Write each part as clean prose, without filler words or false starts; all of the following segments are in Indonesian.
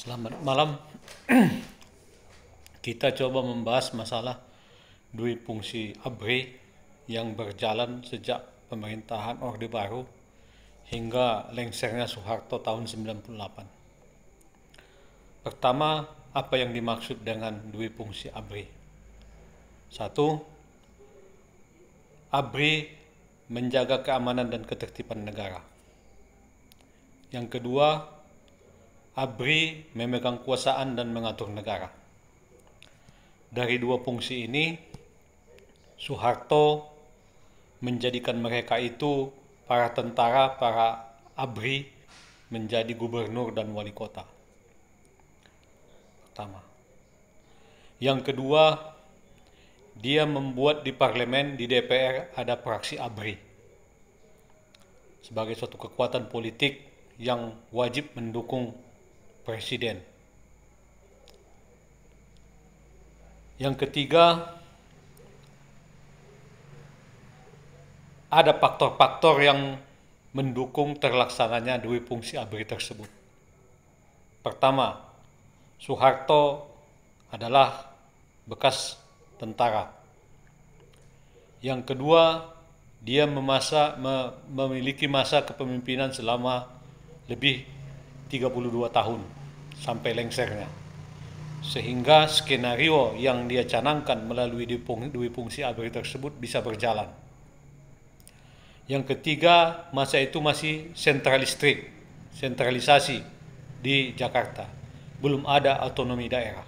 Selamat malam. Kita coba membahas masalah dui fungsi ABRI yang berjalan sejak pemerintahan Orde Baru hingga lengsernya Soeharto tahun 98. Pertama, apa yang dimaksud dengan dui fungsi ABRI? Satu, ABRI menjaga keamanan dan ketertiban negara. Yang kedua, ABRI memegang kekuasaan dan mengatur negara. Dari dua fungsi ini, Soeharto menjadikan mereka itu para tentara, para ABRI menjadi gubernur dan wali kota. Pertama. Yang kedua, dia membuat di parlemen, di DPR ada fraksi ABRI sebagai suatu kekuatan politik yang wajib mendukung presiden. Yang ketiga, ada faktor-faktor yang mendukung terlaksananya dui fungsi ABRI tersebut. Pertama, Soeharto adalah bekas tentara. Yang kedua, dia memiliki masa kepemimpinan selama lebih 32 tahun sampai lengsernya, sehingga skenario yang dia canangkan melalui dui fungsi ABRI tersebut bisa berjalan. Yang ketiga, masa itu masih sentralisasi di Jakarta, belum ada otonomi daerah.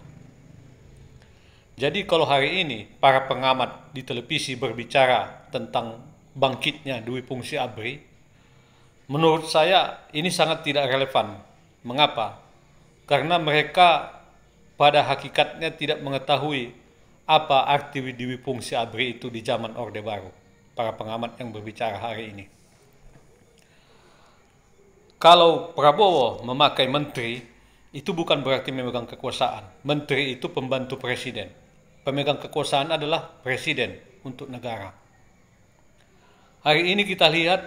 Jadi kalau hari ini para pengamat di televisi berbicara tentang bangkitnya dui fungsi ABRI, menurut saya ini sangat tidak relevan. Mengapa? Karena mereka pada hakikatnya tidak mengetahui apa arti dui fungsi ABRI itu di zaman Orde Baru. Para pengamat yang berbicara hari ini. Kalau Prabowo memakai menteri, itu bukan berarti memegang kekuasaan. Menteri itu pembantu presiden. Pemegang kekuasaan adalah presiden untuk negara. Hari ini kita lihat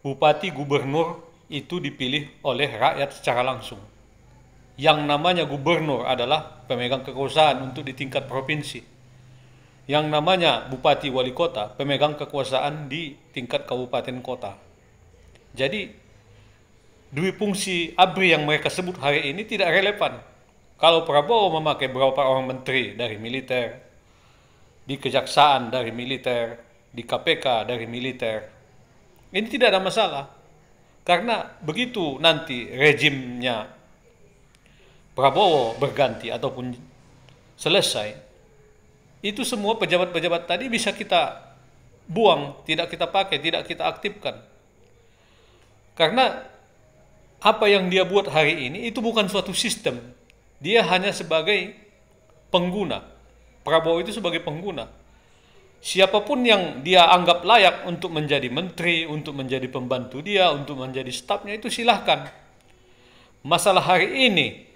bupati, gubernur itu dipilih oleh rakyat secara langsung. Yang namanya gubernur adalah pemegang kekuasaan untuk di tingkat provinsi. Yang namanya bupati, wali kota, pemegang kekuasaan di tingkat kabupaten kota. Jadi, dui fungsi ABRI yang mereka sebut hari ini tidak relevan. Kalau Prabowo memakai beberapa orang menteri dari militer, di kejaksaan dari militer, di KPK dari militer, ini tidak ada masalah. Karena begitu nanti rejimnya Prabowo berganti ataupun selesai, itu semua pejabat-pejabat tadi bisa kita buang, tidak kita pakai, tidak kita aktifkan. Karena apa yang dia buat hari ini itu bukan suatu sistem. Dia hanya sebagai pengguna. Prabowo itu sebagai pengguna. Siapapun yang dia anggap layak untuk menjadi menteri, untuk menjadi pembantu dia, untuk menjadi stafnya, itu silahkan. Masalah hari ini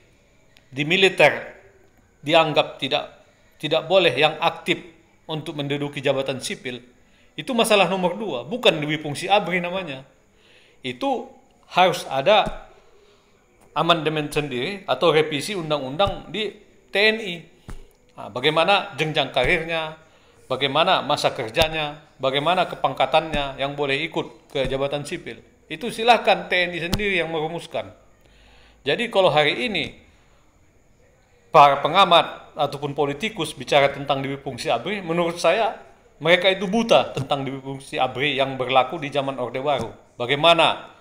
di militer dianggap tidak boleh yang aktif untuk menduduki jabatan sipil. Itu masalah nomor 2, bukan dui fungsi ABRI namanya. Itu harus ada amandemen sendiri atau revisi undang-undang di TNI. Nah, bagaimana jenjang karirnya, bagaimana masa kerjanya, bagaimana kepangkatannya yang boleh ikut ke jabatan sipil. Itu silahkan TNI sendiri yang merumuskan. Jadi kalau hari ini para pengamat ataupun politikus bicara tentang dui fungsi ABRI, menurut saya mereka itu buta tentang dui fungsi ABRI yang berlaku di zaman Orde Baru. Bagaimana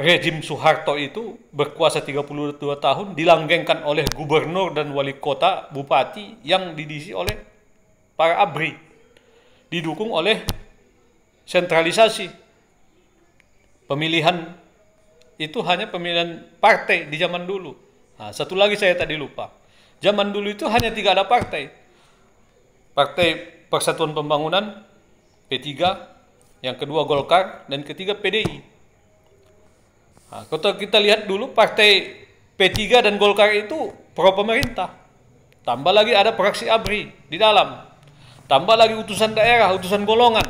rejim Soeharto itu berkuasa 32 tahun dilanggengkan oleh gubernur dan wali kota, bupati yang diisi oleh para ABRI, didukung oleh sentralisasi. Pemilihan itu hanya pemilihan partai di zaman dulu. Nah, satu lagi saya tadi lupa. Zaman dulu itu hanya 3 ada partai. Partai Persatuan Pembangunan, P3, yang kedua Golkar, dan ketiga PDI. Nah, kalau kita lihat dulu partai P3 dan Golkar itu pro pemerintah. Tambah lagi ada fraksi ABRI di dalam. Tambah lagi utusan daerah, utusan golongan.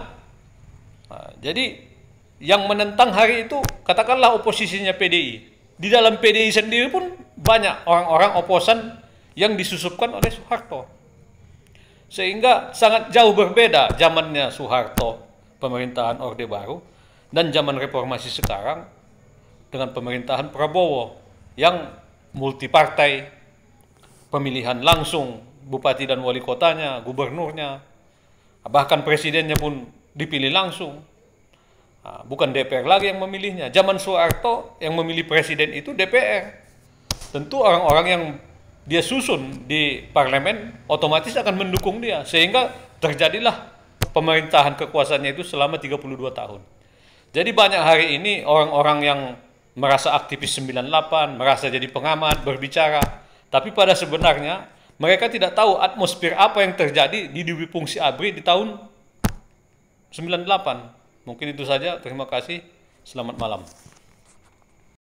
Nah, jadi yang menentang hari itu katakanlah oposisinya PDI. Di dalam PDI sendiri pun banyak orang-orang oposan yang disusupkan oleh Soeharto. Sehingga sangat jauh berbeda zamannya Soeharto, pemerintahan Orde Baru, dan zaman reformasi sekarang dengan pemerintahan Prabowo yang multipartai, pemilihan langsung bupati dan wali kotanya, gubernurnya, bahkan presidennya pun dipilih langsung. Bukan DPR lagi yang memilihnya. Zaman Soeharto yang memilih presiden itu DPR. Tentu orang-orang yang dia susun di parlemen otomatis akan mendukung dia. Sehingga terjadilah pemerintahan kekuasaannya itu selama 32 tahun. Jadi banyak hari ini orang-orang yang merasa aktivis 98, merasa jadi pengamat, berbicara. Tapi pada sebenarnya mereka tidak tahu atmosfer apa yang terjadi di Dwi Fungsi ABRI di tahun 98. Mungkin itu saja. Terima kasih. Selamat malam.